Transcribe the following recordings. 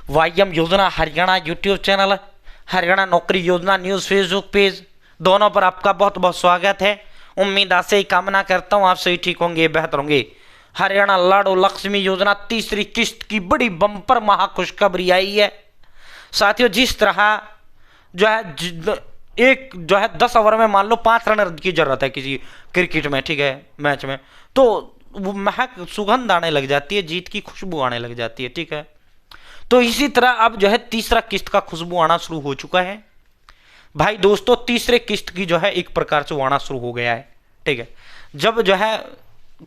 वाईएम योजना Haryana YouTube channel, Haryana नौकरी योजना न्यूज़ फेसबुक पेज, दोनों पर आपका बहुत बहुत स्वागत है। उम्मीद आशा ही कामना करता हूँ आप सही ठीक होंगे, बेहतर होंगे। हरियाणा लाडो लक्ष्मी योजना तीसरी किस्त की बड़ी बम्पर महा खुशखबरी आई है। साथियों, जिस तरह जो है एक जो है 10 ओवर में मान लो 5 रन की जरूरत है किसी क्रिकेट में, ठीक है, मैच में, तो वो महक सुगंध आने लग जाती है, जीत की खुशबू आने लग जाती है, ठीक है। तो इसी तरह अब जो है तीसरा किस्त का खुशबू आना शुरू हो चुका है भाई दोस्तों। तीसरे किस्त की जो है एक प्रकार से वो आना शुरू हो गया है, ठीक है। जब जो है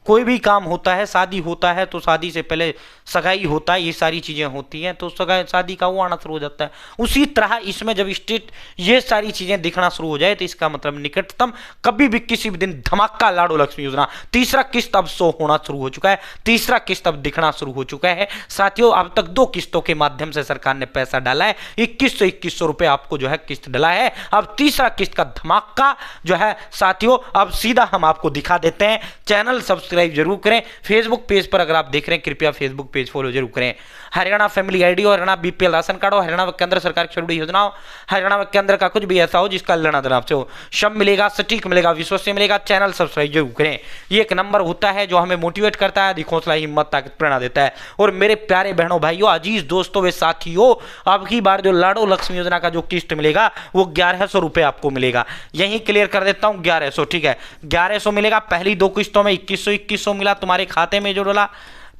कोई भी काम होता है, शादी होता है, तो शादी से पहले सगाई होता है, ये सारी चीज़ें होती हैं, तो सगाई शादी का वो आना शुरू हो जाता है। उसी तरह इसमें जब स्टेट ये सारी चीज़ें दिखना शुरू हो जाए तो इसका मतलब निकटतम कभी भी किसी भी दिन धमाका लाडो लक्ष्मी योजना तीसरा किस्त अब शो होना शुरू हो चुका है, तीसरा किस्त अब दिखना शुरू हो चुका है। साथियों, अब तक 2 किस्तों के माध्यम से सरकार ने पैसा डाला है, 2100 रुपये आपको जो है किस्त डाला है। अब तीसरा किस्त का धमाका जो है साथियों अब सीधा हम आपको दिखा देते हैं। चैनल सब्सक्राइब जरूर करें। फेसबुक पेज पर अगर आप देख रहे हैं कृपया फेसबुक पेज फॉलो जरूर करें। हरियाणा फैमिली आईडी हो, हरियाणा बीपीएल राशन कार्ड हो, हरियाणा व केंद्र सरकार की शुरू योजना हो, हरियाणा व केंद्र का कुछ भी ऐसा हो जिसका लेना देना आपसे हो, सब मिलेगा, सटीक मिलेगा, विश्वसनीय मिलेगा। चैनल सब्सक्राइब जरूर करें। ये एक नंबर होता है जो हमें मोटिवेट करता है, हौसला, हिम्मत, ताकत, प्रेरणा देता है। और मेरे प्यारे बहनों, भाइयों, अजीज दोस्तों व साथियों, अब की बार जो लाडो लक्ष्मी योजना का जो किस्त मिलेगा वो 1100 रुपये आपको मिलेगा। यही क्लियर कर देता हूँ, 1100, ठीक है, 1100 मिलेगा। पहली 2 किस्तों में 2100 मिला तुम्हारे खाते में जो डला,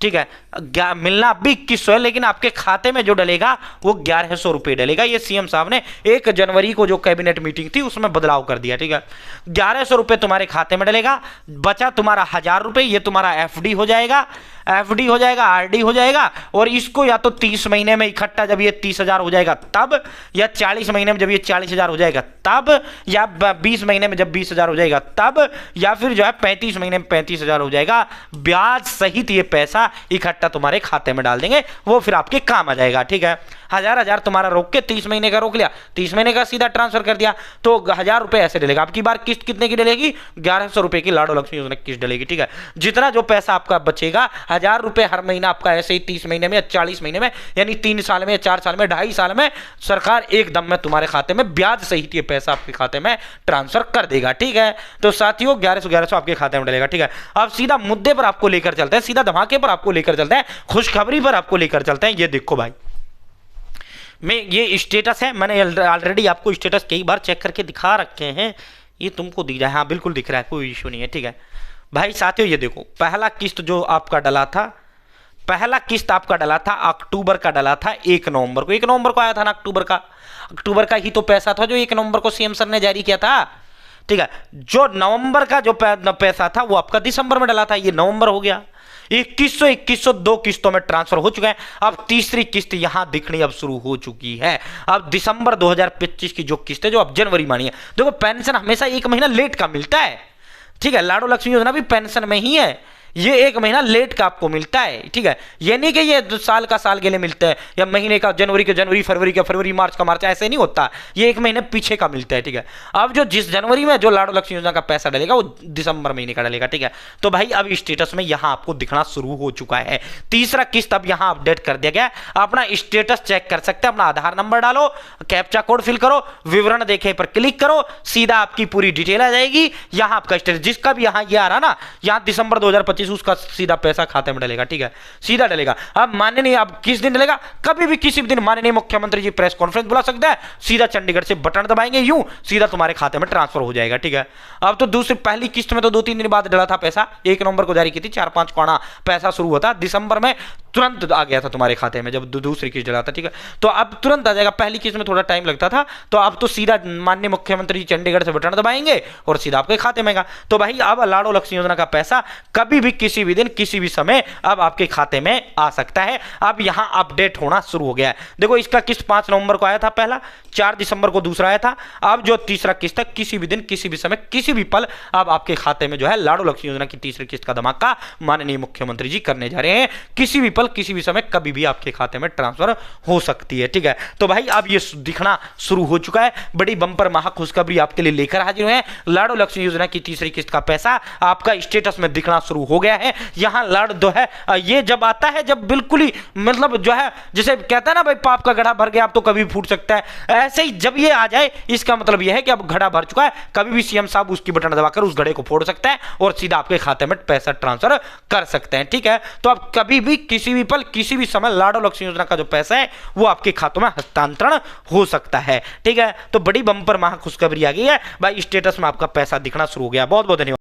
ठीक है। मिलना भी 2100 है, लेकिन आपके खाते में जो डलेगा वो 1100 रुपये डलेगा। ये सीएम साहब ने 1 जनवरी को जो कैबिनेट मीटिंग थी उसमें बदलाव कर दिया, ठीक है। 1100 रुपये तुम्हारे खाते में डलेगा। बचा तुम्हारा 1000 रुपये, ये तुम्हारा एफडी हो जाएगा, एफडी हो जाएगा, आरडी हो जाएगा। और इसको या तो 30 महीने में इकट्ठा जब ये 30,000 हो जाएगा तब, या 40 महीने में जब ये 40,000 हो जाएगा तब, या 20 महीने में जब 20,000 हो जाएगा तब, या फिर जो है 35 महीने में 35,000 हो जाएगा। ब्याज सहित ये पैसा इकट्ठा तुम्हारे खाते में डाल देंगे, वो फिर आपके काम आ जाएगा, ठीक है। 1000 तुम्हारा रोक के 30 महीने का रोक लिया, 30 महीने का सीधा ट्रांसफर कर दिया, तो 1000 रुपये ऐसे डलेगा। अब की बार किस्त कितने की डलेगी? 1100 रुपये की लाडो लक्ष्मी योजना किस्त डलेगी, ठीक है। जितना जो पैसा आपका बचेगा, 1000 रुपये हर महीना आपका ऐसे ही 30 महीने में या 40 महीने में, यानी 3 साल में, 4 साल में, 2.5 साल में सरकार एकदम में तुम्हारे खाते में ब्याज सहित ये पैसा आपके खाते में ट्रांसफर कर देगा, ठीक है। तो साथियों 1100 आपके खाते में डलेगा, ठीक है। अब सीधा मुद्दे पर आपको लेकर चलते हैं, सीधा धमाके पर आपको लेकर चलते हैं, खुशखबरी पर आपको लेकर चलते हैं। ये देखो भाई, मैं ये स्टेटस है, मैंने ऑलरेडी आपको स्टेटस कई बार चेक करके दिखा रखे हैं, ये तुमको दिख जाए, हाँ बिल्कुल दिख रहा है, कोई इशू नहीं है, ठीक है भाई। साथियों ये देखो, पहला किस्त जो आपका डला था, पहला किस्त आपका डला था अक्टूबर का, डला था 1 नवंबर को, 1 नवंबर को आया था ना अक्टूबर का ही तो पैसा था जो 1 नवंबर को सीएम सर ने जारी किया था, ठीक है। जो नवंबर का जो पैसा था वो आपका दिसंबर में डला था, ये नवंबर हो गया। 2100 2 किस्तों में ट्रांसफर हो चुके हैं। अब तीसरी किस्त यहां दिखनी अब शुरू हो चुकी है। अब दिसंबर 2025 की जो किस्त है, जो अब जनवरी मानी है, देखो पेंशन हमेशा 1 महीना लेट का मिलता है, ठीक है। लाडो लक्ष्मी योजना भी पेंशन में ही है, ये 1 महीना लेट का आपको मिलता है, ठीक है। ये नहीं कि ये साल का साल के लिए मिलता है, या महीने का जनवरी का जनवरी, फरवरी का फरवरी, मार्च का मार्च, ऐसे नहीं होता, ये 1 महीने पीछे का मिलता है, ठीक है। अब जो जिस जनवरी में जो लाडो लक्ष्मी योजना का पैसा डलेगा वो दिसंबर महीने का डलेगा, ठीक है। तो भाई अब स्टेटस में यहां आपको दिखना शुरू हो चुका है, तीसरा किस्त अब यहां अपडेट कर दिया गया। अपना स्टेटस चेक कर सकते हैं, अपना आधार नंबर डालो, कैप्चा कोड फिल करो, विवरण देखे पर क्लिक करो, सीधा आपकी पूरी डिटेल आ जाएगी। यहां आपका स्टेटस जिसका भी यहां ये आ रहा ना, यहां दिसंबर 2025 उसका सीधा पैसा खाते में डलेगा, ठीक है, सीधा डलेगा। अब माननीय, अब किस दिन डलेगा? कभी भी किसी भी दिन माननीय मुख्यमंत्री जी प्रेस कॉन्फ्रेंस बुला सकते हैं, सीधा चंडीगढ़ से बटन दबाएंगे, यूं सीधा तुम्हारे खाते में ट्रांसफर हो जाएगा, ठीक है। अब तो दूसरी पहली किस्त में तो 2-3 दिन बाद डला था पैसा, 1 नवंबर को जारी की थी, 4-5 को आना पैसा शुरू हुआ था, दिसंबर में तुरंत आ गया था तुम्हारे खाते में जब दूसरी किस्त डला था, ठीक है। तो अब तुरंत आ जाएगा, पहली किस्त में थोड़ा टाइम लगता था, तो अब तो सीधा माननीय मुख्यमंत्री जी चंडीगढ़ से बटन दबाएंगे और सीधा आपके खाते में। तो भाई अब लाडो लक्ष्मी योजना का पैसा कभी भी किसी भी दिन किसी भी समय अब आपके खाते में आ सकता है। अब यहां अपडेट होना शुरू हो गया है। देखो इसका किस्त 5 नवंबर को आया था पहला, 4 दिसंबर को दूसरा आया था। अब जो तीसरा किस्त है किसी भी दिन किसी भी समय किसी भी पल अब आपके खाते में जो है लाडो लक्ष्मी योजना की तीसरी किस्त का धमाका माननीय मुख्यमंत्री जी करने जा रहे हैं। किसी भी पल किसी भी समय कभी भी आपके खाते में ट्रांसफर हो सकती है, ठीक है। तो भाई अब ये दिखना शुरू हो चुका है, बड़ी बंपर महा खुशखबरी आपके लिए लेकर हाजिर हुए हैं। लाडो लक्ष्मी योजना की तीसरी किस्त का पैसा आपका स्टेटस में दिखना शुरू हो हो गया है। यहाँ लड़ जो है ये जब आता है, जब बिल्कुल ही मतलब जो है जिसे कहता है ना भाई पाप का घड़ा भर गया अब तो कभी फूट सकता है, ऐसे ही जब ये आ जाए इसका मतलब यह है कि अब घड़ा भर चुका है, कभी भी सीएम साहब उसकी बटन दबाकर उस घड़े को फोड़ सकता है और सीधा आपके खाते में पैसा ट्रांसफर कर सकते हैं। ठीक है, तो आप कभी भी किसी भी पल किसी भी समय लाडो लक्ष्मी योजना का जो पैसा है वो आपके खातों में हस्तांतरण हो सकता है। ठीक है, तो बड़ी बंपर महा खुशखबरी आ गई है भाई, स्टेटस में आपका पैसा दिखना शुरू हो गया। बहुत बहुत धन्यवाद।